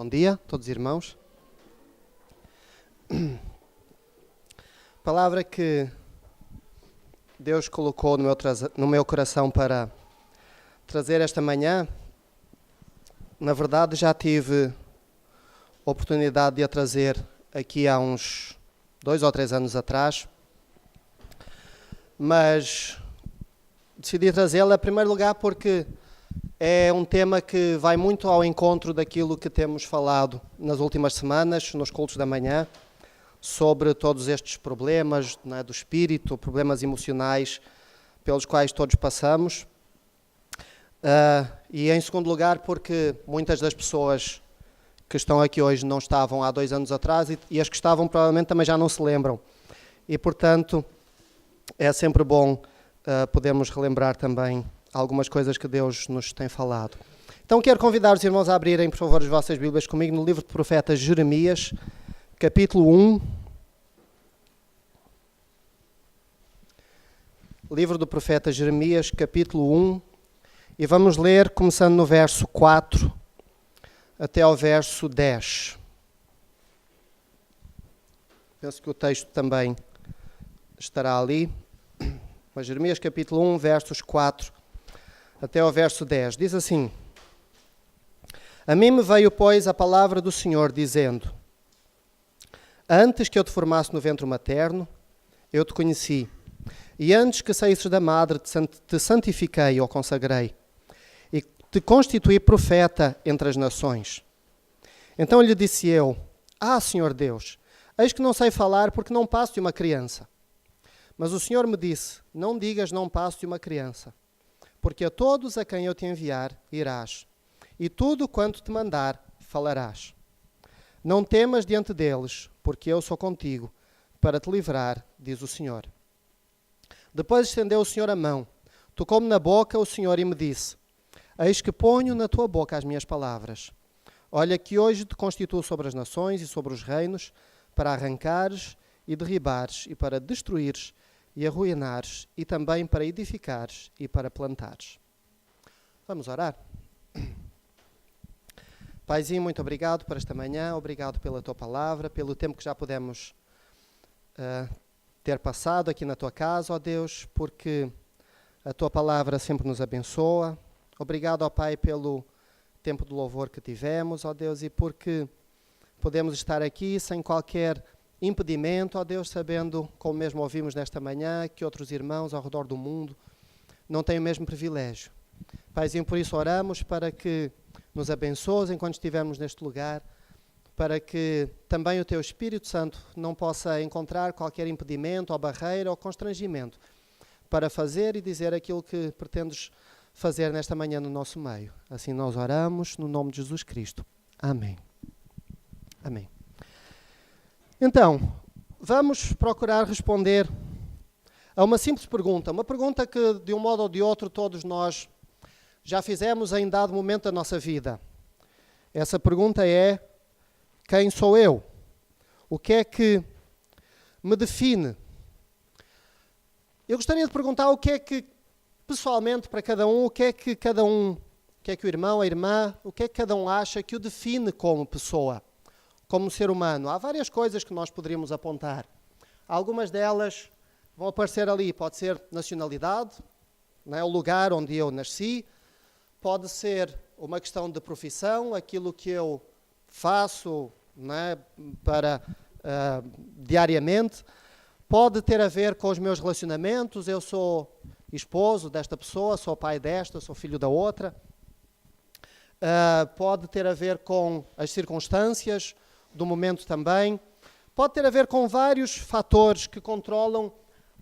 Bom dia, todos os irmãos. Palavra que Deus colocou no meu coração para trazer esta manhã. Na verdade, já tive oportunidade de a trazer aqui há uns 2 ou 3 anos atrás, mas decidi trazê-la em primeiro lugar porque é um tema que vai muito ao encontro daquilo que temos falado nas últimas semanas, nos cultos da manhã, sobre todos estes problemas, não é, do espírito, problemas emocionais pelos quais todos passamos. E em segundo lugar, porque muitas das pessoas que estão aqui hoje não estavam há 2 anos atrás e as que estavam provavelmente também já não se lembram. E, portanto, é sempre bom podermos relembrar também algumas coisas que Deus nos tem falado. Então quero convidar os irmãos a abrirem, por favor, as vossas Bíblias comigo no livro do profeta Jeremias, capítulo 1. Livro do profeta Jeremias, capítulo 1. E vamos ler começando no verso 4 até ao verso 10. Penso que o texto também estará ali. Mas Jeremias capítulo 1, versos 4 até ao verso 10. Diz assim: A mim me veio, pois, a palavra do Senhor, dizendo: Antes que eu te formasse no ventre materno, eu te conheci. E antes que saísses da madre, te santifiquei ou consagrei. E te constituí profeta entre as nações. Então lhe disse eu: Senhor Deus, eis que não sei falar porque não passo de uma criança. Mas o Senhor me disse: Não digas não passo de uma criança, porque a todos a quem eu te enviar irás, e tudo quanto te mandar falarás. Não temas diante deles, porque eu sou contigo, para te livrar, diz o Senhor. Depois estendeu o Senhor a mão, tocou-me na boca o Senhor e me disse: Eis que ponho na tua boca as minhas palavras. Olha que hoje te constituo sobre as nações e sobre os reinos, para arrancares e derribares, e para destruires e arruinares, e também para edificares e para plantares. Vamos orar? Paizinho, muito obrigado por esta manhã, obrigado pela tua palavra, pelo tempo que já pudemos ter passado aqui na tua casa, ó Deus, porque a tua palavra sempre nos abençoa. Obrigado, ó Pai, pelo tempo de louvor que tivemos, ó Deus, e porque podemos estar aqui sem qualquer impedimento, ó Deus, sabendo, como mesmo ouvimos nesta manhã, que outros irmãos ao redor do mundo não têm o mesmo privilégio. Paizinho, por isso oramos para que nos abençoes enquanto estivermos neste lugar, para que também o Teu Espírito Santo não possa encontrar qualquer impedimento ou barreira ou constrangimento para fazer e dizer aquilo que pretendes fazer nesta manhã no nosso meio. Assim nós oramos no nome de Jesus Cristo. Amém. Amém. Então, vamos procurar responder a uma simples pergunta. Uma pergunta que, de um modo ou de outro, todos nós já fizemos em dado momento da nossa vida. Essa pergunta é: quem sou eu? O que é que me define? Eu gostaria de perguntar o que é que, pessoalmente, para cada um, o que é que o irmão, a irmã, o que é que cada um acha que o define como pessoa, como ser humano. Há várias coisas que nós poderíamos apontar. Algumas delas vão aparecer ali. Pode ser nacionalidade, não é? O lugar onde eu nasci. Pode ser uma questão de profissão, aquilo que eu faço, não é? Diariamente. Pode ter a ver com os meus relacionamentos. Eu sou esposo desta pessoa, sou pai desta, sou filho da outra. Pode ter a ver com as circunstâncias do momento também. Pode ter a ver com vários fatores que controlam,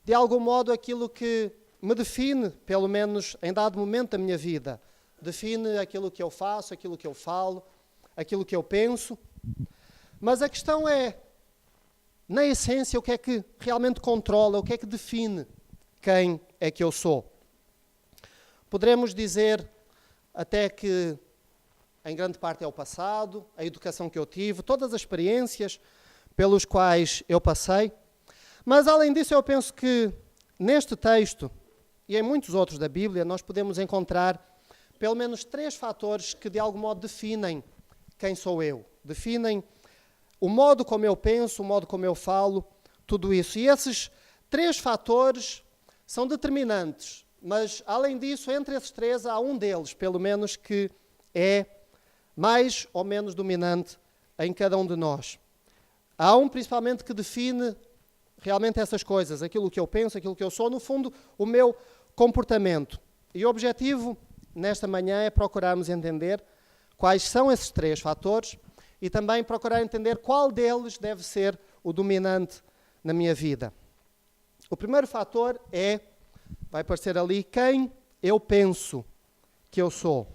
de algum modo, aquilo que me define, pelo menos em dado momento da minha vida. Define aquilo que eu faço, aquilo que eu falo, aquilo que eu penso. Mas a questão é, na essência, o que é que realmente controla, o que é que define quem é que eu sou. Poderemos dizer até que em grande parte é o passado, a educação que eu tive, todas as experiências pelos quais eu passei. Mas, além disso, eu penso que neste texto e em muitos outros da Bíblia nós podemos encontrar pelo menos 3 fatores que de algum modo definem quem sou eu, definem o modo como eu penso, o modo como eu falo, tudo isso. E esses 3 fatores são determinantes, mas, além disso, entre esses 3 há um deles, pelo menos, que é mais ou menos dominante em cada um de nós. Há um, principalmente, que define realmente essas coisas, aquilo que eu penso, aquilo que eu sou, no fundo, o meu comportamento. E o objetivo, nesta manhã, é procurarmos entender quais são esses 3 fatores e também procurar entender qual deles deve ser o dominante na minha vida. O primeiro fator vai aparecer ali, quem eu penso que eu sou.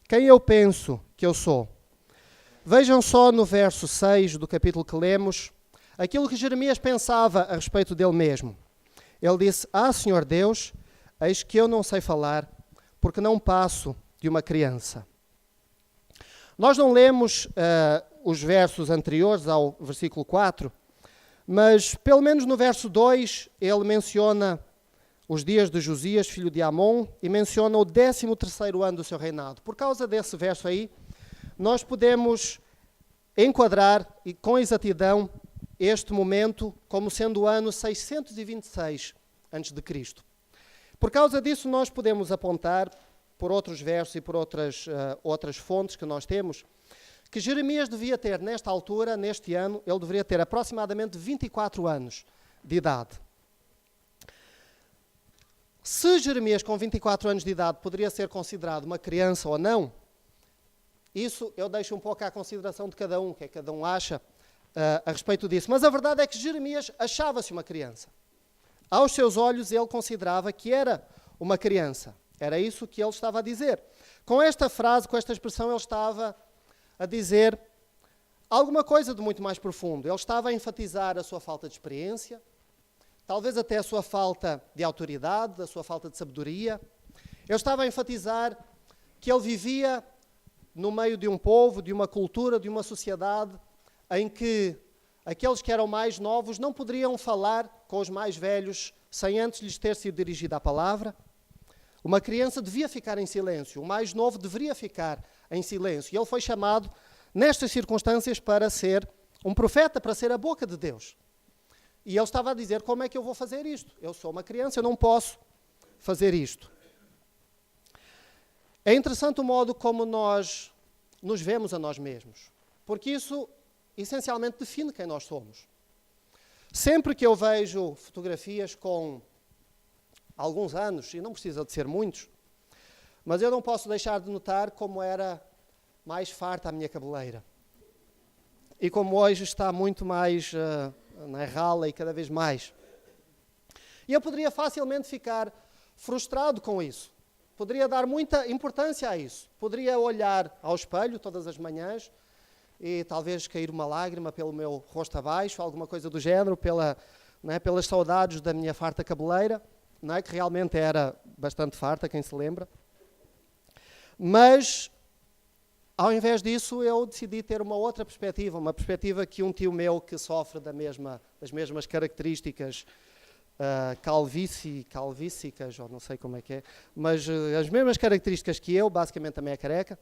Quem eu penso que eu sou. Vejam só no verso 6 do capítulo que lemos, aquilo que Jeremias pensava a respeito dele mesmo. Ele disse, Senhor Deus, eis que eu não sei falar, porque não passo de uma criança. Nós não lemos os versos anteriores ao versículo 4, mas pelo menos no verso 2 ele menciona os dias de Josias, filho de Amon, e menciona o 13º ano do seu reinado. Por causa desse verso aí, nós podemos enquadrar e com exatidão este momento como sendo o ano 626 a.C. Por causa disso, nós podemos apontar, por outros versos e por outras fontes que nós temos, que Jeremias devia ter, nesta altura, neste ano, ele deveria ter aproximadamente 24 anos de idade. Se Jeremias, com 24 anos de idade, poderia ser considerado uma criança ou não, isso eu deixo um pouco à consideração de cada um, o que é que cada um acha a respeito disso. Mas a verdade é que Jeremias achava-se uma criança. Aos seus olhos, ele considerava que era uma criança. Era isso que ele estava a dizer. Com esta frase, com esta expressão, ele estava a dizer alguma coisa de muito mais profundo. Ele estava a enfatizar a sua falta de experiência, talvez até a sua falta de autoridade, a sua falta de sabedoria. Ele estava a enfatizar que ele vivia no meio de um povo, de uma cultura, de uma sociedade em que aqueles que eram mais novos não poderiam falar com os mais velhos sem antes lhes ter sido dirigida a palavra. Uma criança devia ficar em silêncio, o mais novo deveria ficar em silêncio. E ele foi chamado, nestas circunstâncias, para ser um profeta, para ser a boca de Deus. E ele estava a dizer, como é que eu vou fazer isto? Eu sou uma criança, eu não posso fazer isto. É interessante o modo como nós nos vemos a nós mesmos, porque isso essencialmente define quem nós somos. Sempre que eu vejo fotografias com alguns anos, e não precisa de ser muitos, mas eu não posso deixar de notar como era mais farta a minha cabeleira. E como hoje está muito mais rala e cada vez mais. E eu poderia facilmente ficar frustrado com isso. Poderia dar muita importância a isso. Poderia olhar ao espelho todas as manhãs e talvez cair uma lágrima pelo meu rosto abaixo, alguma coisa do género, pelas saudades da minha farta cabeleira, que realmente era bastante farta, quem se lembra. Mas, ao invés disso, eu decidi ter uma outra perspectiva, uma perspectiva que um tio meu que sofre das mesmas características calvícicas, ou não sei como é que é, mas as mesmas características que eu, basicamente também é careca,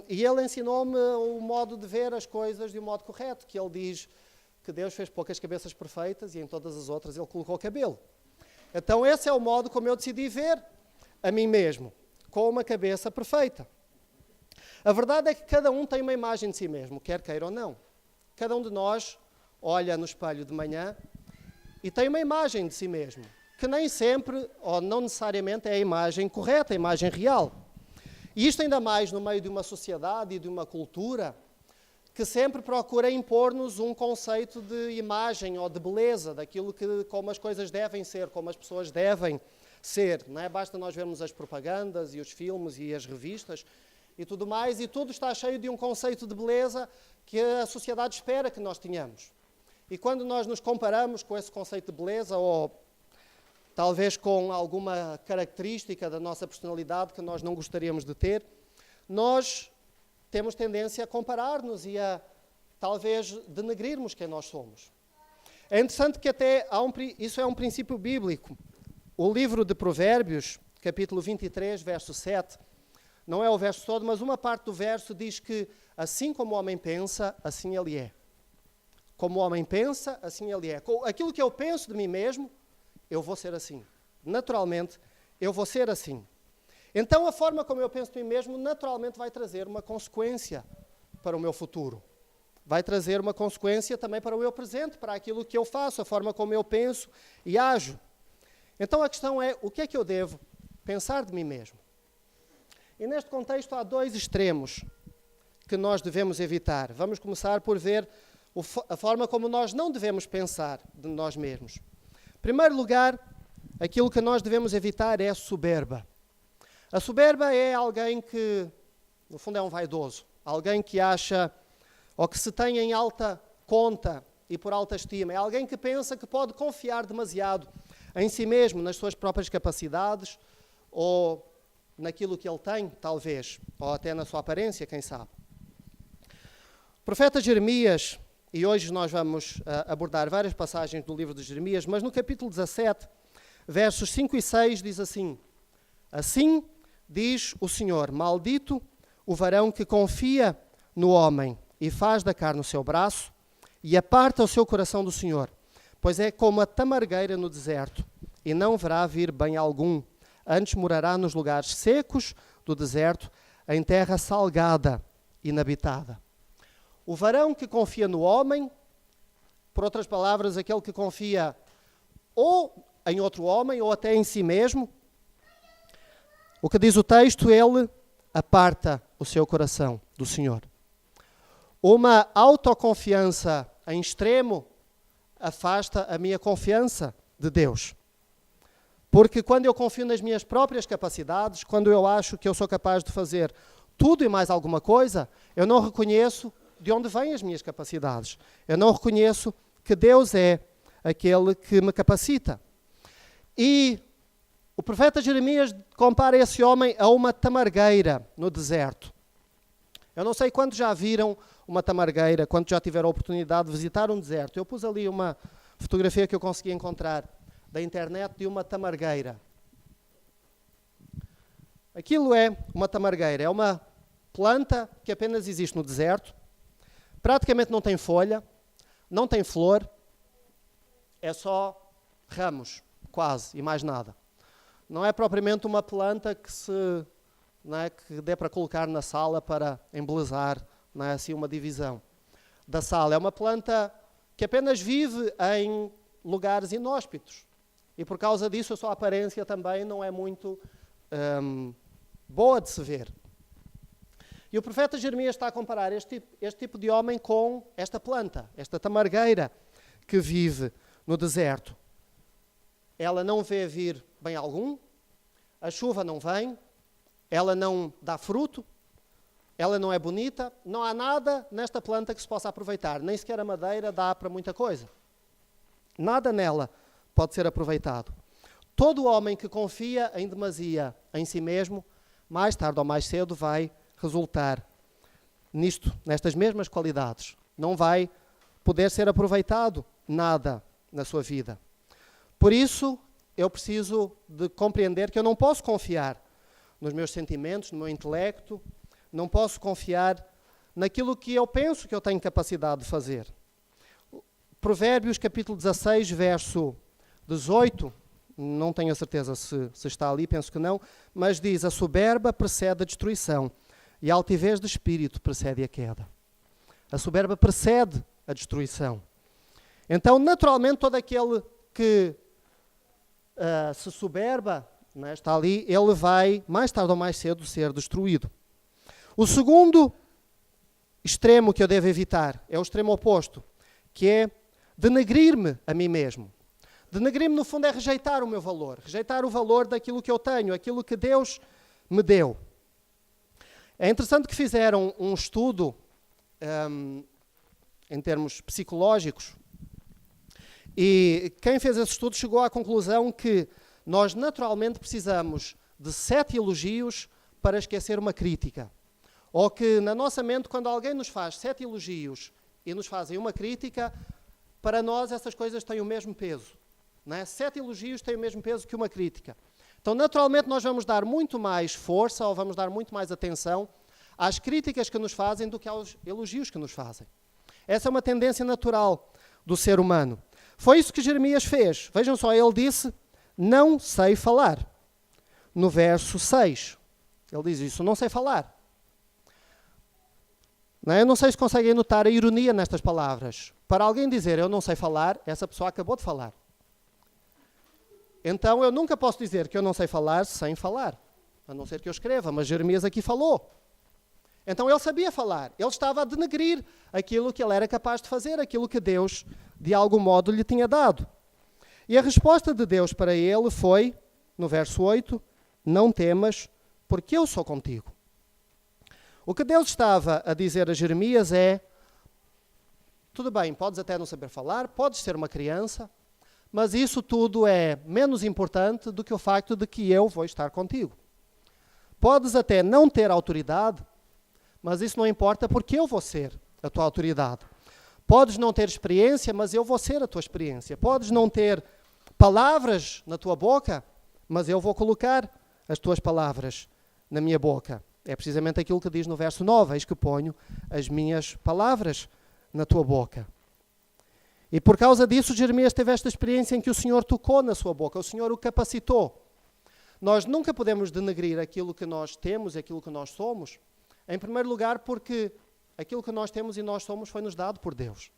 e ele ensinou-me o modo de ver as coisas de um modo correto, que ele diz que Deus fez poucas cabeças perfeitas e em todas as outras ele colocou cabelo. Então esse é o modo como eu decidi ver a mim mesmo, com uma cabeça perfeita. A verdade é que cada um tem uma imagem de si mesmo, quer queira ou não. Cada um de nós olha no espelho de manhã e tem uma imagem de si mesmo, que nem sempre, ou não necessariamente, é a imagem correta, a imagem real. E isto ainda mais no meio de uma sociedade e de uma cultura que sempre procura impor-nos um conceito de imagem ou de beleza, daquilo como as coisas devem ser, como as pessoas devem ser. Não é? Basta nós vermos as propagandas e os filmes e as revistas e tudo mais, e tudo está cheio de um conceito de beleza que a sociedade espera que nós tenhamos. E quando nós nos comparamos com esse conceito de beleza, ou talvez com alguma característica da nossa personalidade que nós não gostaríamos de ter, nós temos tendência a comparar-nos e a talvez denegrirmos quem nós somos. É interessante que até isso é um princípio bíblico. O livro de Provérbios, capítulo 23, verso 7, não é o verso todo, mas uma parte do verso diz que assim como o homem pensa, assim ele é. Como o homem pensa, assim ele é. Aquilo que eu penso de mim mesmo, eu vou ser assim. Naturalmente, eu vou ser assim. Então, a forma como eu penso de mim mesmo, naturalmente vai trazer uma consequência para o meu futuro. Vai trazer uma consequência também para o meu presente, para aquilo que eu faço, a forma como eu penso e ajo. Então, a questão é, o que é que eu devo pensar de mim mesmo? E neste contexto há dois extremos que nós devemos evitar. Vamos começar por ver a forma como nós não devemos pensar de nós mesmos. Em primeiro lugar, aquilo que nós devemos evitar é a soberba. A soberba é alguém que, no fundo, é um vaidoso. Alguém que acha, ou que se tem em alta conta e por alta estima. É alguém que pensa que pode confiar demasiado em si mesmo, nas suas próprias capacidades, ou naquilo que ele tem, talvez, ou até na sua aparência, quem sabe. O profeta Jeremias, e hoje nós vamos abordar várias passagens do livro de Jeremias, mas no capítulo 17, versos 5 e 6, diz assim: Assim diz o Senhor, maldito o varão que confia no homem e faz da carne o seu braço e aparta o seu coração do Senhor, pois é como a tamargueira no deserto e não verá vir bem algum, antes morará nos lugares secos do deserto, em terra salgada, inabitada. O varão que confia no homem, por outras palavras, aquele que confia ou em outro homem ou até em si mesmo, o que diz o texto, ele aparta o seu coração do Senhor. Uma autoconfiança em extremo afasta a minha confiança de Deus. Porque quando eu confio nas minhas próprias capacidades, quando eu acho que eu sou capaz de fazer tudo e mais alguma coisa, eu não reconheço de onde vêm as minhas capacidades. Eu não reconheço que Deus é aquele que me capacita. E o profeta Jeremias compara esse homem a uma tamargueira no deserto. Eu não sei quantos já viram uma tamargueira, quantos já tiveram a oportunidade de visitar um deserto. Eu pus ali uma fotografia que eu consegui encontrar da internet de uma tamargueira. Aquilo é uma tamargueira, é uma planta que apenas existe no deserto, praticamente não tem folha, não tem flor, é só ramos, quase, e mais nada. Não é propriamente uma planta que dê para colocar na sala para embelezar, não é assim uma divisão da sala. É uma planta que apenas vive em lugares inóspitos. E por causa disso a sua aparência também não é muito boa de se ver. E o profeta Jeremias está a comparar este tipo de homem com esta planta, esta tamargueira que vive no deserto. Ela não vê vir bem algum, a chuva não vem, ela não dá fruto, ela não é bonita, não há nada nesta planta que se possa aproveitar, nem sequer a madeira dá para muita coisa. Nada nela pode ser aproveitado. Todo homem que confia em demasia em si mesmo, mais tarde ou mais cedo vai resultar nestas mesmas qualidades. Não vai poder ser aproveitado nada na sua vida. Por isso, eu preciso de compreender que eu não posso confiar nos meus sentimentos, no meu intelecto, não posso confiar naquilo que eu penso que eu tenho capacidade de fazer. Provérbios, capítulo 16, verso 18, não tenho a certeza se está ali, penso que não, mas diz: a soberba precede a destruição e a altivez de espírito precede a queda. A soberba precede a destruição. Então, naturalmente, todo aquele que se soberba, né, está ali, ele vai, mais tarde ou mais cedo, ser destruído. O segundo extremo que eu devo evitar é o extremo oposto, que é denegrir-me a mim mesmo. Denegrir-me, no fundo, é rejeitar o meu valor, rejeitar o valor daquilo que eu tenho, aquilo que Deus me deu. É interessante que fizeram um estudo em termos psicológicos, e quem fez esse estudo chegou à conclusão que nós naturalmente precisamos de 7 elogios para esquecer uma crítica. Ou que na nossa mente, quando alguém nos faz 7 elogios e nos fazem uma crítica, para nós essas coisas têm o mesmo peso. Não é? 7 elogios têm o mesmo peso que uma crítica. Então, naturalmente, nós vamos dar muito mais força ou vamos dar muito mais atenção às críticas que nos fazem do que aos elogios que nos fazem. Essa é uma tendência natural do ser humano. Foi isso que Jeremias fez. Vejam só, ele disse, não sei falar. No verso 6, ele diz isso, não sei falar. Não é? Eu não sei se conseguem notar a ironia nestas palavras. Para alguém dizer, eu não sei falar, essa pessoa acabou de falar. Então, eu nunca posso dizer que eu não sei falar sem falar. A não ser que eu escreva, mas Jeremias aqui falou. Então, ele sabia falar. Ele estava a denegrir aquilo que ele era capaz de fazer, aquilo que Deus, de algum modo, lhe tinha dado. E a resposta de Deus para ele foi, no verso 8, não temas, porque eu sou contigo. O que Deus estava a dizer a Jeremias é, tudo bem, podes até não saber falar, podes ser uma criança, mas isso tudo é menos importante do que o facto de que eu vou estar contigo. Podes até não ter autoridade, mas isso não importa porque eu vou ser a tua autoridade. Podes não ter experiência, mas eu vou ser a tua experiência. Podes não ter palavras na tua boca, mas eu vou colocar as tuas palavras na minha boca. É precisamente aquilo que diz no verso 9, eis que ponho as minhas palavras na tua boca. E por causa disso, Jeremias teve esta experiência em que o Senhor tocou na sua boca, o Senhor o capacitou. Nós nunca podemos denegrir aquilo que nós temos e aquilo que nós somos, em primeiro lugar porque aquilo que nós temos e nós somos foi-nos dado por Deus.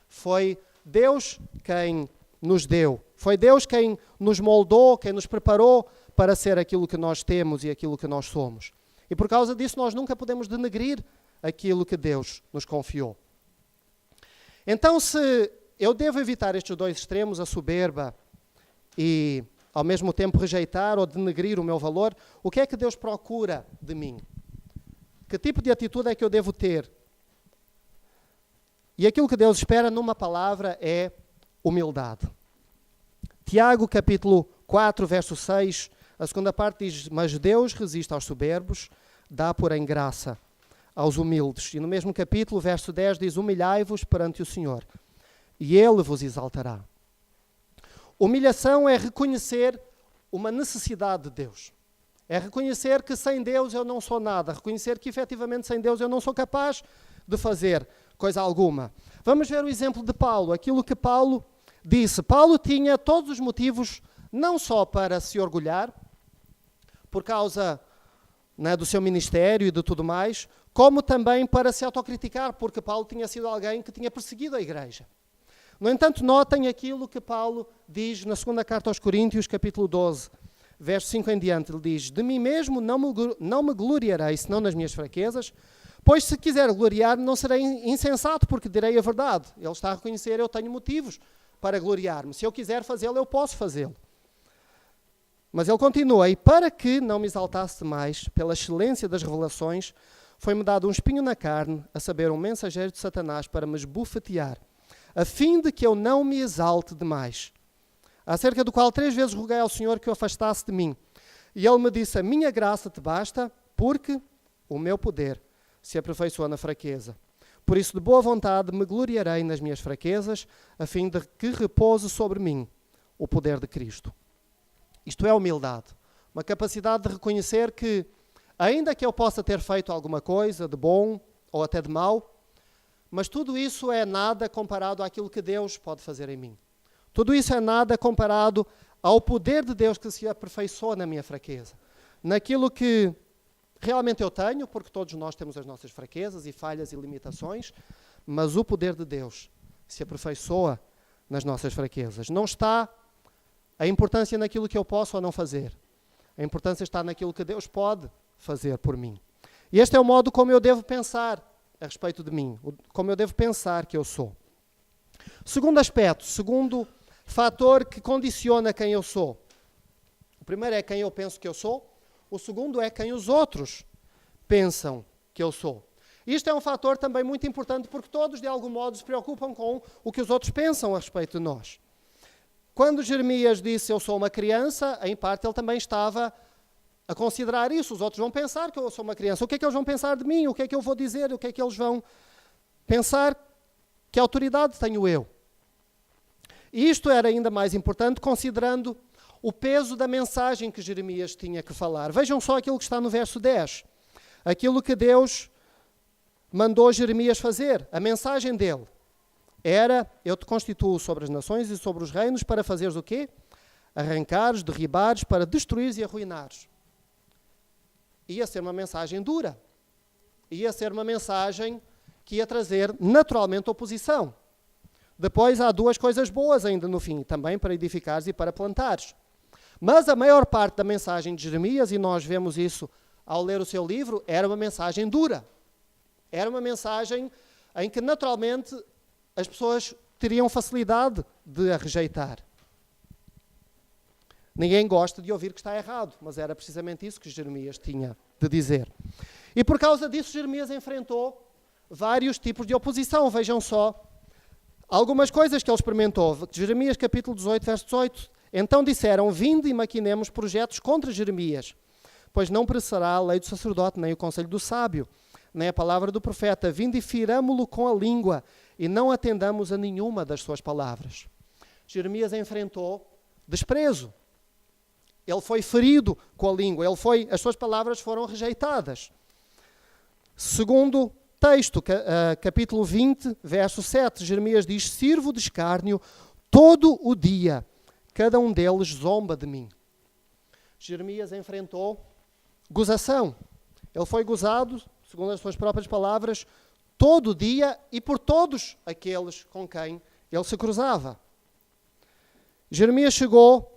Foi Deus quem nos deu. Foi Deus quem nos moldou, quem nos preparou para ser aquilo que nós temos e aquilo que nós somos. E por causa disso nós nunca podemos denegrir aquilo que Deus nos confiou. Então, se eu devo evitar estes dois extremos, a soberba e ao mesmo tempo rejeitar ou denegrir o meu valor, o que é que Deus procura de mim? Que tipo de atitude é que eu devo ter? E aquilo que Deus espera numa palavra é humildade. Tiago, capítulo 4, verso 6, a segunda parte diz, mas Deus resiste aos soberbos, dá, porém, graça aos humildes. E no mesmo capítulo, verso 10, diz, humilhai-vos perante o Senhor, e Ele vos exaltará. Humilhação é reconhecer uma necessidade de Deus. É reconhecer que sem Deus eu não sou nada. Reconhecer que efetivamente sem Deus eu não sou capaz de fazer coisa alguma. Vamos ver o exemplo de Paulo. Aquilo que Paulo disse. Paulo tinha todos os motivos não só para se orgulhar, por causa do seu ministério e de tudo mais, como também para se autocriticar, porque Paulo tinha sido alguém que tinha perseguido a igreja. No entanto, notem aquilo que Paulo diz na segunda carta aos Coríntios, capítulo 12, verso 5 em diante. Ele diz, de mim mesmo não me gloriarei, senão nas minhas fraquezas, pois se quiser gloriar, não serei insensato, porque direi a verdade. Ele está a reconhecer, eu tenho motivos para gloriar-me. Se eu quiser fazê-lo, eu posso fazê-lo. Mas ele continua, e para que não me exaltasse mais, pela excelência das revelações, foi-me dado um espinho na carne, a saber, um mensageiro de Satanás para me esbofetear, a fim de que eu não me exalte demais. Acerca do qual 3 vezes roguei ao Senhor que o afastasse de mim. E ele me disse, a minha graça te basta, porque o meu poder se aperfeiçoa na fraqueza. Por isso, de boa vontade, me gloriarei nas minhas fraquezas, a fim de que repouse sobre mim o poder de Cristo. Isto é humildade. Uma capacidade de reconhecer que, ainda que eu possa ter feito alguma coisa de bom ou até de mau, mas tudo isso é nada comparado àquilo que Deus pode fazer em mim. Tudo isso é nada comparado ao poder de Deus que se aperfeiçoa na minha fraqueza. Naquilo que realmente eu tenho, porque todos nós temos as nossas fraquezas e falhas e limitações, mas o poder de Deus se aperfeiçoa nas nossas fraquezas. Não está a importância naquilo que eu posso ou não fazer. A importância está naquilo que Deus pode fazer por mim. E este é o modo como eu devo pensar a respeito de mim, como eu devo pensar que eu sou. Segundo aspecto, segundo fator que condiciona quem eu sou. O primeiro é quem eu penso que eu sou. O segundo é quem os outros pensam que eu sou. Isto é um fator também muito importante porque todos, de algum modo, se preocupam com o que os outros pensam a respeito de nós. Quando Jeremias disse eu sou uma criança, em parte ele também estava a considerar isso. Os outros vão pensar que eu sou uma criança. O que é que eles vão pensar de mim? O que é que eu vou dizer? O que é que eles vão pensar? Que autoridade tenho eu? E isto era ainda mais importante considerando o peso da mensagem que Jeremias tinha que falar. Vejam só aquilo que está no verso 10. aquilo que Deus mandou Jeremias fazer, a mensagem dele, era: eu te constituo sobre as nações e sobre os reinos para fazeres o quê? Arrancares, derribares, para destruires e arruinares. Ia ser uma mensagem dura. Ia ser uma mensagem que ia trazer naturalmente oposição. Depois há duas coisas boas ainda no fim, também para edificares e para plantares. Mas a maior parte da mensagem de Jeremias, e nós vemos isso ao ler o seu livro, era uma mensagem dura. Era uma mensagem em que naturalmente as pessoas teriam facilidade de a rejeitar. Ninguém gosta de ouvir que está errado, mas era precisamente isso que Jeremias tinha de dizer. E por causa disso, Jeremias enfrentou vários tipos de oposição. Vejam só algumas coisas que ele experimentou. Jeremias capítulo 18, verso 18. Então disseram: vinde e maquinemos projetos contra Jeremias, pois não perecerá a lei do sacerdote, nem o conselho do sábio, nem a palavra do profeta. Vinde e firamo-lo com a língua, e não atendamos a nenhuma das suas palavras. Jeremias enfrentou desprezo. Ele foi ferido com a língua, as suas palavras foram rejeitadas. Segundo texto, capítulo 20, verso 7, Jeremias diz: sirvo de escárnio todo o dia, cada um deles zomba de mim. Jeremias enfrentou gozação. Ele foi gozado, segundo as suas próprias palavras, todo o dia e por todos aqueles com quem ele se cruzava. Jeremias chegou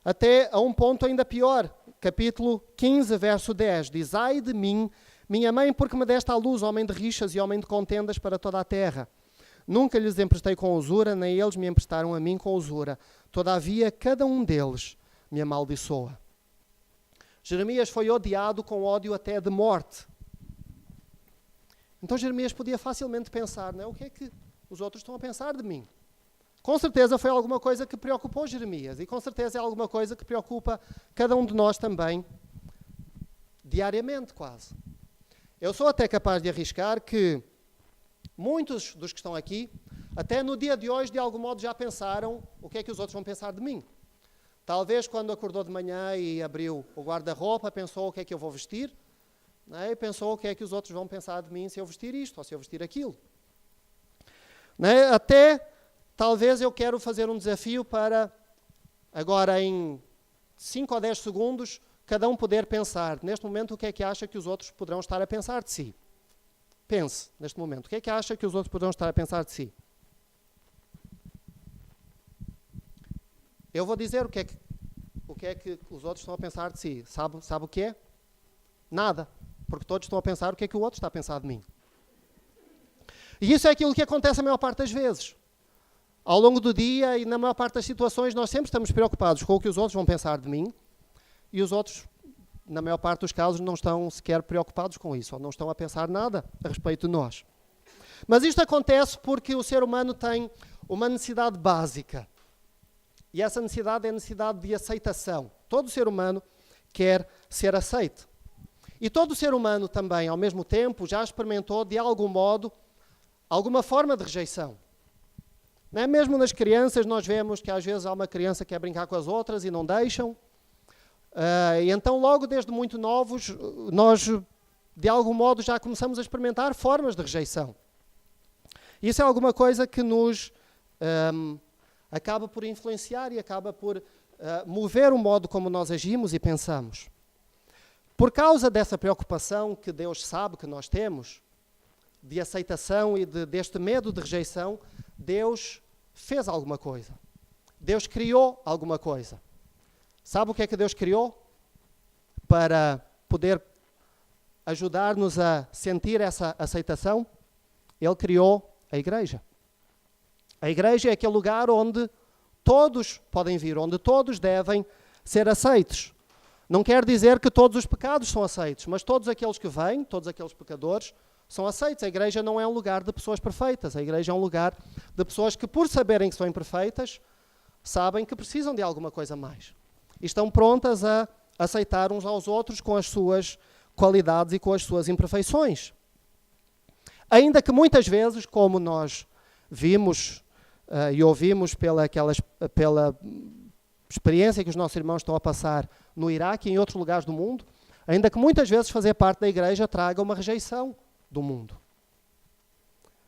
até a um ponto ainda pior. Capítulo 15, verso 10, diz: ai de mim, minha mãe, porque me deste à luz homem de rixas e homem de contendas para toda a terra. Nunca lhes emprestei com usura, nem eles me emprestaram a mim com usura. Todavia, cada um deles me amaldiçoa. Jeremias foi odiado com ódio até de morte. Então Jeremias podia facilmente pensar, não é? O que é que os outros estão a pensar de mim? Com certeza foi alguma coisa que preocupou Jeremias, e com certeza é alguma coisa que preocupa cada um de nós também, diariamente quase. Eu sou até capaz de arriscar que muitos dos que estão aqui, até no dia de hoje, de algum modo já pensaram o que é que os outros vão pensar de mim. Talvez quando acordou de manhã e abriu o guarda-roupa, pensou o que é que eu vou vestir, né? E pensou o que é que os outros vão pensar de mim se eu vestir isto ou se eu vestir aquilo. Né? Até talvez eu quero fazer um desafio para, agora em 5 ou 10 segundos, cada um poder pensar, neste momento, o que é que acha que os outros poderão estar a pensar de si. Pense, neste momento, o que é que acha que os outros poderão estar a pensar de si? Eu vou dizer o que é que os outros estão a pensar de si. Sabe o que é? Nada. Porque todos estão a pensar o que é que o outro está a pensar de mim. E isso é aquilo que acontece a maior parte das vezes. Ao longo do dia e na maior parte das situações, nós sempre estamos preocupados com o que os outros vão pensar de mim, e os outros, na maior parte dos casos, não estão sequer preocupados com isso, ou não estão a pensar nada a respeito de nós. Mas isto acontece porque o ser humano tem uma necessidade básica. E essa necessidade é a necessidade de aceitação. Todo ser humano quer ser aceito. E todo ser humano também, ao mesmo tempo, já experimentou, de algum modo, alguma forma de rejeição. Não é? Mesmo nas crianças, nós vemos que às vezes há uma criança que quer brincar com as outras e não deixam. E então, logo desde muito novos, nós, de algum modo, já começamos a experimentar formas de rejeição. Isso é alguma coisa que nos acaba por influenciar e acaba por mover o modo como nós agimos e pensamos. Por causa dessa preocupação que Deus sabe que nós temos, de aceitação e deste medo de rejeição, Deus fez alguma coisa. Deus criou alguma coisa. Sabe o que é que Deus criou? Para poder ajudar-nos a sentir essa aceitação, Ele criou a igreja. A igreja é aquele lugar onde todos podem vir, onde todos devem ser aceitos. Não quer dizer que todos os pecados são aceitos, mas todos aqueles que vêm, todos aqueles pecadores, são aceitos. A igreja não é um lugar de pessoas perfeitas. A igreja é um lugar de pessoas que, por saberem que são imperfeitas, sabem que precisam de alguma coisa mais. E estão prontas a aceitar uns aos outros com as suas qualidades e com as suas imperfeições. Ainda que muitas vezes, como nós vimos e ouvimos pela experiência que os nossos irmãos estão a passar no Iraque e em outros lugares do mundo, Ainda que muitas vezes fazer parte da igreja traga uma rejeição do mundo.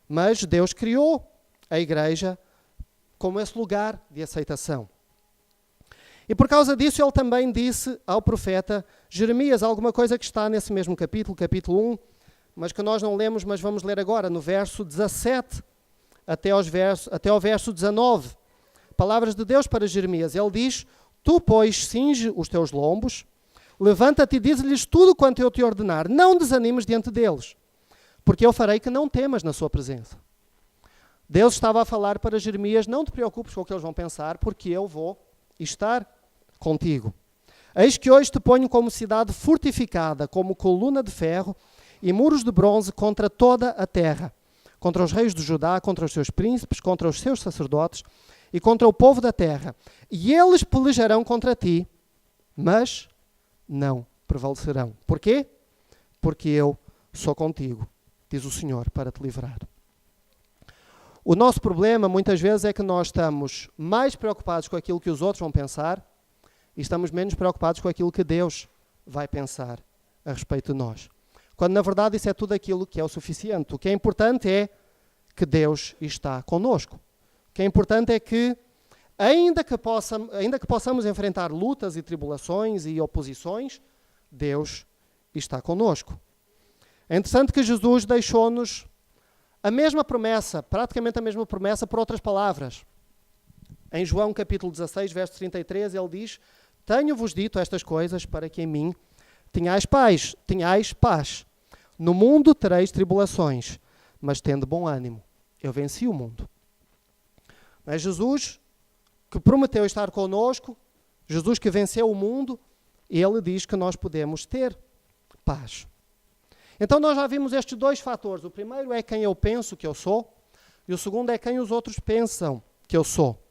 Mas Deus criou a igreja como esse lugar de aceitação. E por causa disso ele também disse ao profeta Jeremias alguma coisa que está nesse mesmo capítulo, capítulo 1, mas que nós não lemos, mas vamos ler agora, no verso 17 até ao verso 19. Palavras de Deus para Jeremias. Ele diz: tu, pois, cinge os teus lombos, levanta-te e diz-lhes tudo quanto eu te ordenar. Não desanimes diante deles, porque eu farei que não temas na sua presença. Deus estava a falar para Jeremias: não te preocupes com o que eles vão pensar, porque eu vou estar contigo. Eis que hoje te ponho como cidade fortificada, como coluna de ferro e muros de bronze contra toda a terra, contra os reis de Judá, contra os seus príncipes, contra os seus sacerdotes e contra o povo da terra. E eles pelejarão contra ti, mas não prevalecerão. Porquê? Porque eu sou contigo, diz o Senhor, para te livrar. O nosso problema, muitas vezes, é que nós estamos mais preocupados com aquilo que os outros vão pensar e estamos menos preocupados com aquilo que Deus vai pensar a respeito de nós. Quando, na verdade, isso é tudo aquilo que é o suficiente. O que é importante é que Deus está connosco. O que é importante é que, ainda que possamos enfrentar lutas e tribulações e oposições, Deus está connosco. É interessante que Jesus deixou-nos a mesma promessa, praticamente a mesma promessa, por outras palavras. Em João capítulo 16, verso 33, ele diz: tenho-vos dito estas coisas para que em mim tenhais paz. No mundo tereis tribulações, mas tende bom ânimo. Eu venci o mundo. É Jesus que prometeu estar connosco, Jesus que venceu o mundo, ele diz que nós podemos ter paz. Então nós já vimos estes dois fatores. O primeiro é quem eu penso que eu sou, e o segundo é quem os outros pensam que eu sou.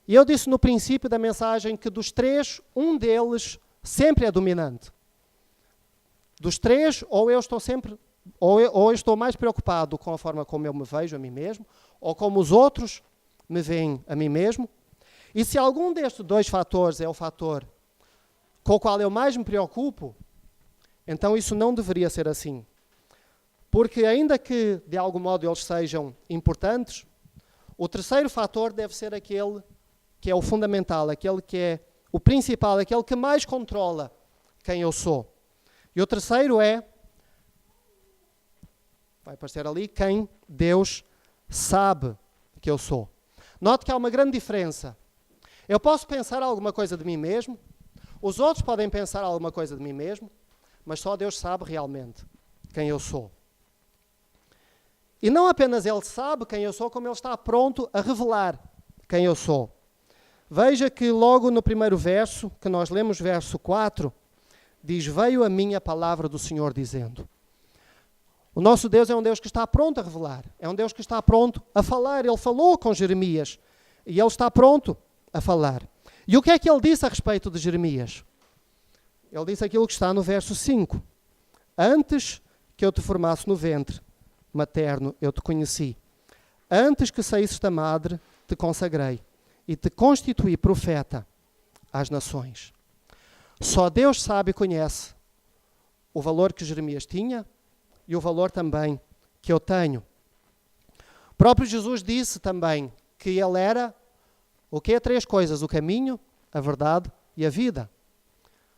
E eu disse no princípio da mensagem que dos três, um deles sempre é dominante. Dos três, ou eu estou mais preocupado com a forma como eu me vejo a mim mesmo, ou como os outros me veem a mim mesmo. E se algum destes dois fatores é o fator com o qual eu mais me preocupo, então isso não deveria ser assim. Porque ainda que de algum modo eles sejam importantes, o terceiro fator deve ser aquele que é o fundamental, aquele que é o principal, aquele que mais controla quem eu sou. E o terceiro vai aparecer ali, quem Deus sabe que eu sou. Note que há uma grande diferença. Eu posso pensar alguma coisa de mim mesmo, os outros podem pensar alguma coisa de mim mesmo, mas só Deus sabe realmente quem eu sou. E não apenas Ele sabe quem eu sou, como Ele está pronto a revelar quem eu sou. Veja que logo no primeiro verso, que nós lemos, verso 4, diz: veio a mim a palavra do Senhor dizendo. O nosso Deus é um Deus que está pronto a revelar, é um Deus que está pronto a falar. Ele falou com Jeremias e Ele está pronto a falar. E o que é que Ele disse a respeito de Jeremias? Ele disse aquilo que está no verso 5. Antes que eu te formasse no ventre materno, eu te conheci. Antes que saísses da madre, te consagrei e te constituí profeta às nações. Só Deus sabe e conhece o valor que Jeremias tinha e o valor também que eu tenho. O próprio Jesus disse também que ele era o que é três coisas: o caminho, a verdade e a vida.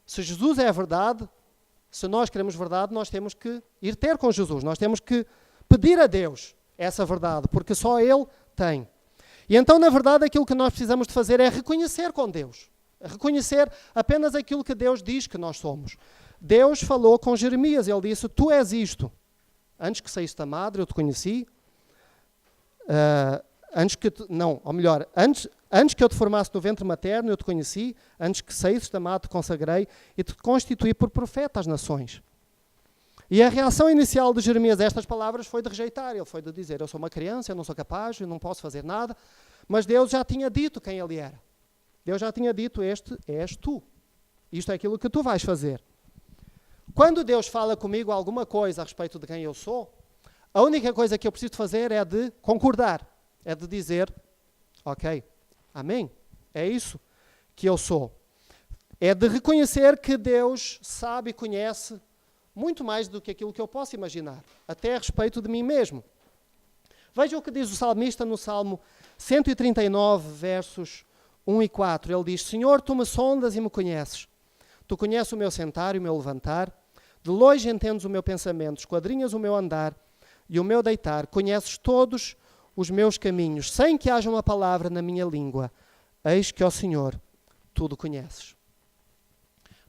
Se Jesus é a verdade, se nós queremos verdade, nós temos que ir ter com Jesus. Nós temos que pedir a Deus essa verdade, porque só Ele tem. E então, na verdade, aquilo que nós precisamos de fazer é reconhecer com Deus. Reconhecer apenas aquilo que Deus diz que nós somos. Deus falou com Jeremias, Ele disse: tu és isto. Antes que saísse da madre, eu te conheci. Antes que eu te formasse no ventre materno, eu te conheci. Antes que saísses da madre, te consagrei e te constituí por profeta às nações. E a reação inicial de Jeremias a estas palavras foi de rejeitar. Ele foi de dizer: eu sou uma criança, eu não sou capaz, eu não posso fazer nada. Mas Deus já tinha dito quem ele era. Deus já tinha dito: este és tu. Isto é aquilo que tu vais fazer. Quando Deus fala comigo alguma coisa a respeito de quem eu sou, a única coisa que eu preciso fazer é de concordar. É de dizer: ok, amém, é isso que eu sou. É de reconhecer que Deus sabe e conhece muito mais do que aquilo que eu posso imaginar, até a respeito de mim mesmo. Veja o que diz o salmista no Salmo 139, versos 1 e 4. Ele diz: Senhor, tu me sondas e me conheces. Tu conheces o meu sentar e o meu levantar. De longe entendes o meu pensamento, esquadrinhas o meu andar e o meu deitar. Conheces todos os meus caminhos, sem que haja uma palavra na minha língua. Eis que, ó Senhor, tudo conheces.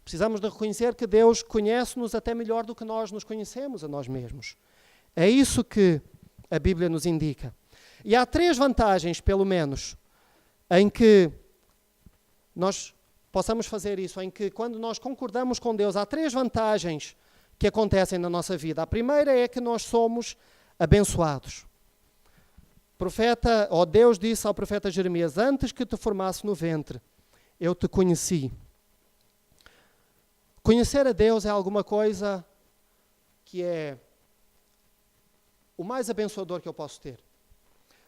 Precisamos de reconhecer que Deus conhece-nos até melhor do que nós nos conhecemos a nós mesmos. É isso que a Bíblia nos indica. E há 3 vantagens, pelo menos, em que nós possamos fazer isso, em que quando nós concordamos com Deus, há 3 vantagens que acontecem na nossa vida. A primeira é que nós somos abençoados. Deus disse ao profeta Jeremias: antes que te formasse no ventre, eu te conheci. Conhecer a Deus é alguma coisa que é o mais abençoador que eu posso ter.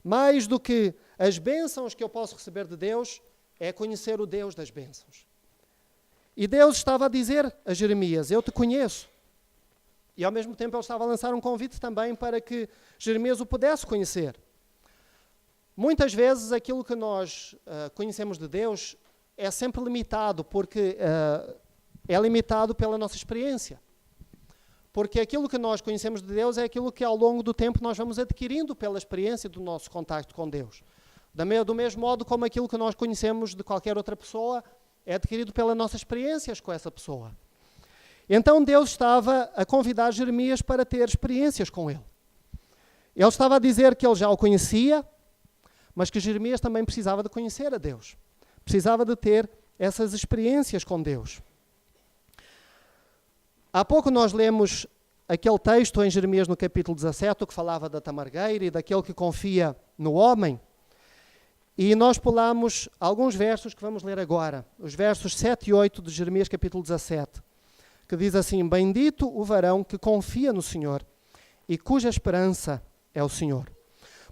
Mais do que as bênçãos que eu posso receber de Deus, é conhecer o Deus das bênçãos. E Deus estava a dizer a Jeremias: eu te conheço. E ao mesmo tempo ele estava a lançar um convite também para que Jeremias o pudesse conhecer. Muitas vezes aquilo que nós conhecemos de Deus é sempre limitado, porque é limitado pela nossa experiência. Porque aquilo que nós conhecemos de Deus é aquilo que ao longo do tempo nós vamos adquirindo pela experiência do nosso contacto com Deus. Do mesmo modo como aquilo que nós conhecemos de qualquer outra pessoa é adquirido pelas nossas experiências com essa pessoa. Então Deus estava a convidar Jeremias para ter experiências com ele. Ele estava a dizer que ele já o conhecia, mas que Jeremias também precisava de conhecer a Deus. Precisava de ter essas experiências com Deus. Há pouco nós lemos aquele texto em Jeremias no capítulo 17, que falava da tamargueira e daquele que confia no homem. E nós pulamos alguns versos que vamos ler agora. Os versos 7 e 8 de Jeremias capítulo 17, que diz assim: bendito o varão que confia no Senhor e cuja esperança é o Senhor.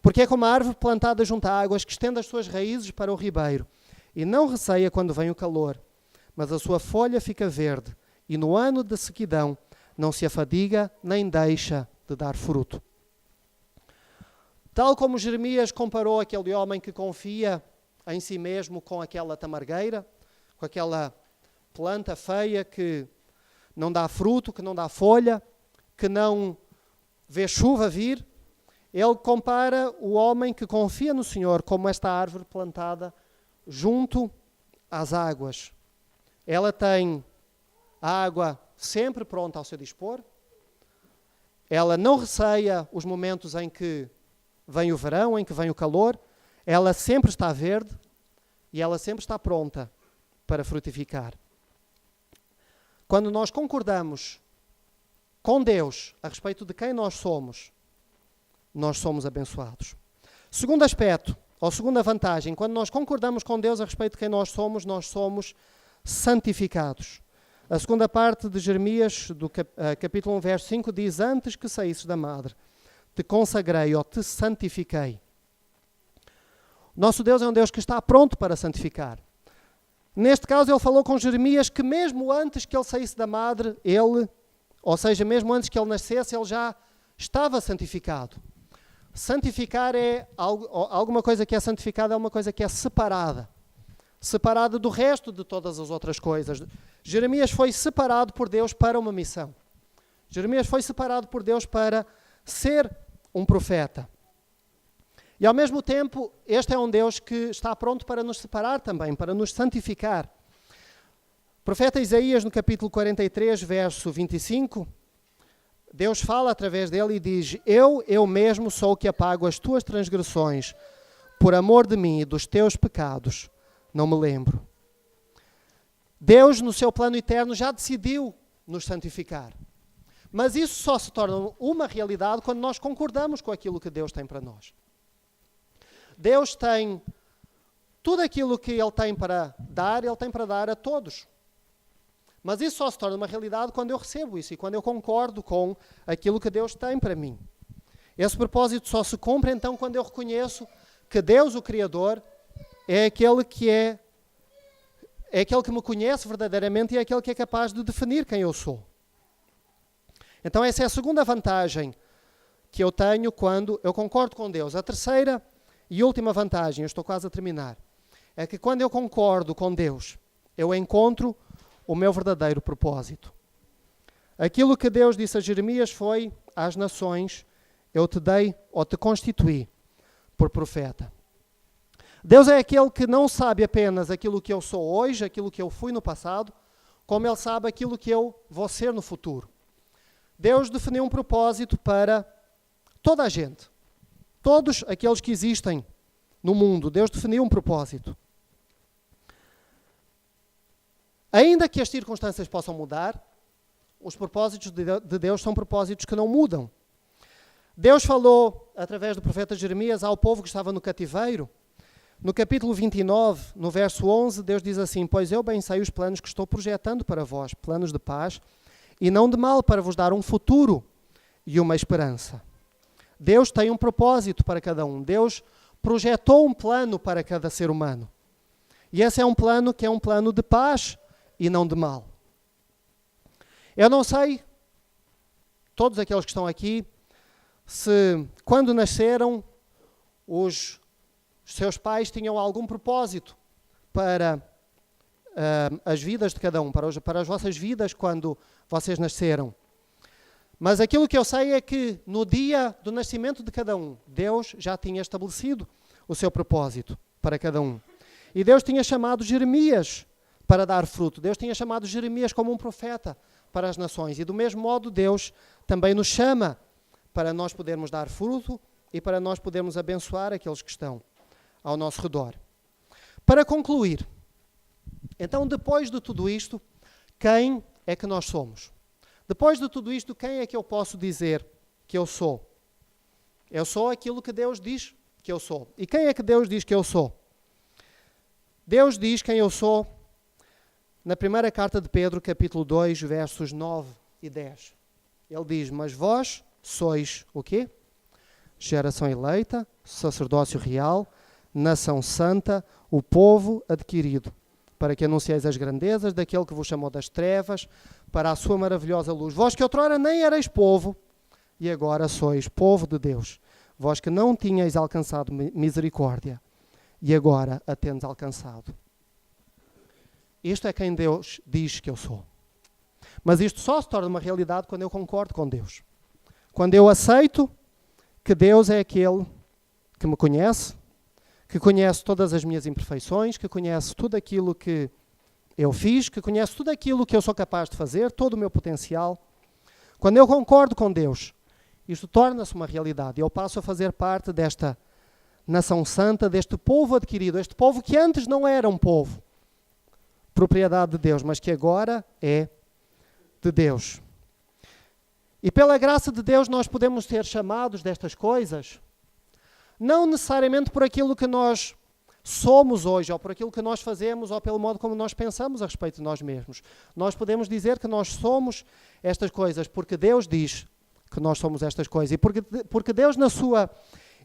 Porque é como a árvore plantada junto a águas que estende as suas raízes para o ribeiro e não receia quando vem o calor, mas a sua folha fica verde e no ano da sequidão não se afadiga nem deixa de dar fruto. Tal como Jeremias comparou aquele homem que confia em si mesmo com aquela tamargueira, com aquela planta feia que não dá fruto, que não dá folha, que não vê chuva vir, ele compara o homem que confia no Senhor como esta árvore plantada junto às águas. Ela tem a água sempre pronta ao seu dispor. Ela não receia os momentos em que vem o verão, em que vem o calor. Ela sempre está verde e ela sempre está pronta para frutificar. Quando nós concordamos com Deus a respeito de quem nós somos abençoados. Segundo aspecto, ou segunda vantagem, quando nós concordamos com Deus a respeito de quem nós somos santificados. A segunda parte de Jeremias, do capítulo 1, verso 5, diz: antes que saísses da madre, te consagrei ou te santifiquei. Nosso Deus é um Deus que está pronto para santificar. Neste caso, ele falou com Jeremias que mesmo antes que ele saísse da madre, mesmo antes que ele nascesse, ele já estava santificado. Santificar é alguma coisa que é santificada, é uma coisa que é separada do resto de todas as outras coisas. Jeremias foi separado por Deus para uma missão. Jeremias foi separado por Deus para ser um profeta. E ao mesmo tempo, este é um Deus que está pronto para nos separar também, para nos santificar. O profeta Isaías, no capítulo 43, verso 25, Deus fala através dele e diz: eu mesmo sou o que apago as tuas transgressões, por amor de mim e dos teus pecados, não me lembro. Deus, no seu plano eterno, já decidiu nos santificar. Mas isso só se torna uma realidade quando nós concordamos com aquilo que Deus tem para nós. Deus tem tudo aquilo que Ele tem para dar, Ele tem para dar a todos. Mas isso só se torna uma realidade quando eu recebo isso e quando eu concordo com aquilo que Deus tem para mim. Esse propósito só se cumpre então quando eu reconheço que Deus, o Criador, é aquele que é é aquele que me conhece verdadeiramente e é aquele que é capaz de definir quem eu sou. Então essa é a segunda vantagem que eu tenho quando eu concordo com Deus. A terceira e última vantagem, eu estou quase a terminar, é que quando eu concordo com Deus, eu encontro o meu verdadeiro propósito. Aquilo que Deus disse a Jeremias foi: às nações eu te dei ou te constituí por profeta. Deus é aquele que não sabe apenas aquilo que eu sou hoje, aquilo que eu fui no passado, como Ele sabe aquilo que eu vou ser no futuro. Deus definiu um propósito para toda a gente. Todos aqueles que existem no mundo, Deus definiu um propósito. Ainda que as circunstâncias possam mudar, os propósitos de Deus são propósitos que não mudam. Deus falou, através do profeta Jeremias, ao povo que estava no cativeiro. No capítulo 29, no verso 11, Deus diz assim: pois eu bem sei os planos que estou projetando para vós, planos de paz e não de mal, para vos dar um futuro e uma esperança. Deus tem um propósito para cada um. Deus projetou um plano para cada ser humano. E esse é um plano que é um plano de paz e não de mal. Eu não sei, todos aqueles que estão aqui, se quando nasceram os seus pais tinham algum propósito para as vidas de cada um, para as vossas vidas quando vocês nasceram. Mas aquilo que eu sei é que no dia do nascimento de cada um, Deus já tinha estabelecido o seu propósito para cada um. E Deus tinha chamado Jeremias para dar fruto. Deus tinha chamado Jeremias como um profeta para as nações. E do mesmo modo, Deus também nos chama para nós podermos dar fruto e para nós podermos abençoar aqueles que estão ao nosso redor. Para concluir, então, depois de tudo isto, quem é que nós somos? Depois de tudo isto, quem é que eu posso dizer que eu sou? Eu sou aquilo que Deus diz que eu sou. E quem é que Deus diz que eu sou? Deus diz quem eu sou na primeira carta de Pedro, capítulo 2, versos 9 e 10. Ele diz: mas vós sois o quê? Geração eleita, sacerdócio real, nação santa, o povo adquirido, para que anuncieis as grandezas daquele que vos chamou das trevas para a sua maravilhosa luz. Vós que outrora nem erais povo, e agora sois povo de Deus. Vós que não tinhais alcançado misericórdia, e agora a tendes alcançado. Isto é quem Deus diz que eu sou. Mas isto só se torna uma realidade quando eu concordo com Deus. Quando eu aceito que Deus é aquele que me conhece, que conhece todas as minhas imperfeições, que conhece tudo aquilo que eu fiz, que conhece tudo aquilo que eu sou capaz de fazer, todo o meu potencial. Quando eu concordo com Deus, isto torna-se uma realidade. Eu passo a fazer parte desta nação santa, deste povo adquirido, este povo que antes não era um povo, propriedade de Deus, mas que agora é de Deus. E pela graça de Deus nós podemos ser chamados destas coisas, não necessariamente por aquilo que nós somos hoje, ou por aquilo que nós fazemos, ou pelo modo como nós pensamos a respeito de nós mesmos. Nós podemos dizer que nós somos estas coisas porque Deus diz que nós somos estas coisas. E porque Deus, na sua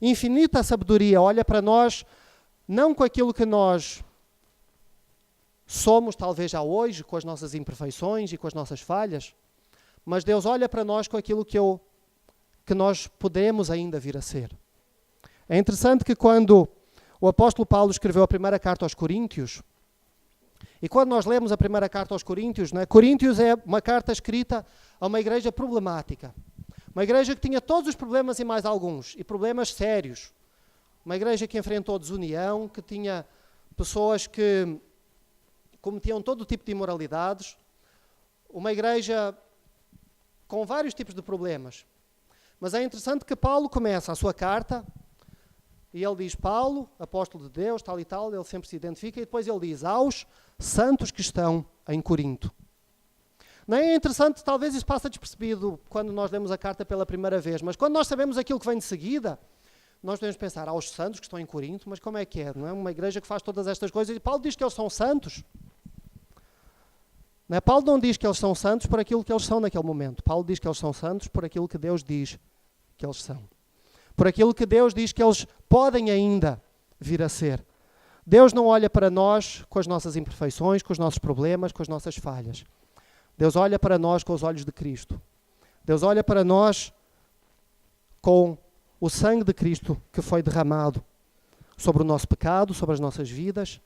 infinita sabedoria, olha para nós não com aquilo que nós somos talvez já hoje, com as nossas imperfeições e com as nossas falhas, mas Deus olha para nós com aquilo que nós podemos ainda vir a ser. É interessante que quando o apóstolo Paulo escreveu a primeira carta aos Coríntios, e quando nós lemos a primeira carta aos Coríntios, né, Coríntios é uma carta escrita a uma igreja problemática, uma igreja que tinha todos os problemas e mais alguns, e problemas sérios, uma igreja que enfrentou desunião, que tinha pessoas que cometiam todo o tipo de imoralidades, uma igreja com vários tipos de problemas. Mas é interessante que Paulo começa a sua carta e ele diz: Paulo, apóstolo de Deus, tal e tal, ele sempre se identifica, e depois ele diz: aos santos que estão em Corinto. Não é interessante? Talvez isso passe despercebido quando nós lemos a carta pela primeira vez, mas quando nós sabemos aquilo que vem de seguida, nós podemos pensar: aos santos que estão em Corinto, mas como é que é? Não é uma igreja que faz todas estas coisas? E Paulo diz que eles são santos. Não é? Paulo não diz que eles são santos por aquilo que eles são naquele momento. Paulo diz que eles são santos por aquilo que Deus diz que eles são. Por aquilo que Deus diz que eles podem ainda vir a ser. Deus não olha para nós com as nossas imperfeições, com os nossos problemas, com as nossas falhas. Deus olha para nós com os olhos de Cristo. Deus olha para nós com o sangue de Cristo que foi derramado sobre o nosso pecado, sobre as nossas vidas,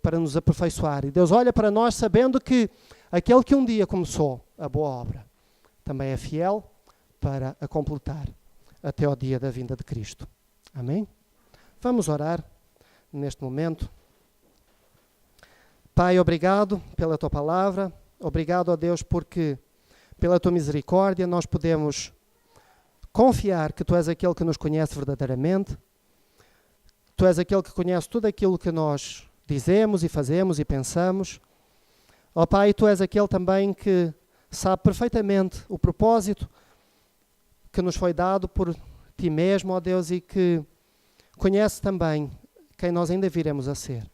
para nos aperfeiçoar. E Deus olha para nós sabendo que aquele que um dia começou a boa obra também é fiel para a completar até ao dia da vinda de Cristo. Amém? Vamos orar neste momento. Pai, obrigado pela tua palavra. Obrigado a Deus porque pela tua misericórdia nós podemos confiar que tu és aquele que nos conhece verdadeiramente. Tu és aquele que conhece tudo aquilo que nós dizemos e fazemos e pensamos. Ó Pai, tu és aquele também que sabe perfeitamente o propósito que nos foi dado por ti mesmo, ó Deus, e que conhece também quem nós ainda viremos a ser.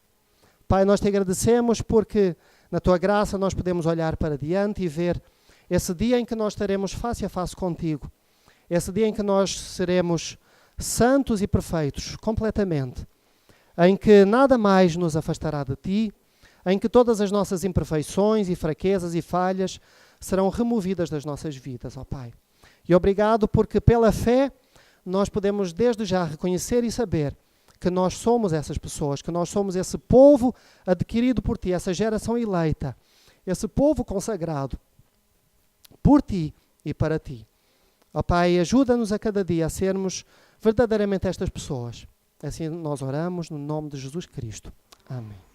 Pai, nós te agradecemos porque na tua graça nós podemos olhar para diante e ver esse dia em que nós estaremos face a face contigo. Esse dia em que nós seremos santos e perfeitos, completamente. Em que nada mais nos afastará de ti, em que todas as nossas imperfeições e fraquezas e falhas serão removidas das nossas vidas, ó Pai. E obrigado porque pela fé nós podemos desde já reconhecer e saber que nós somos essas pessoas, que nós somos esse povo adquirido por ti, essa geração eleita, esse povo consagrado por ti e para ti. Ó Pai, ajuda-nos a cada dia a sermos verdadeiramente estas pessoas. Assim nós oramos no nome de Jesus Cristo. Amém.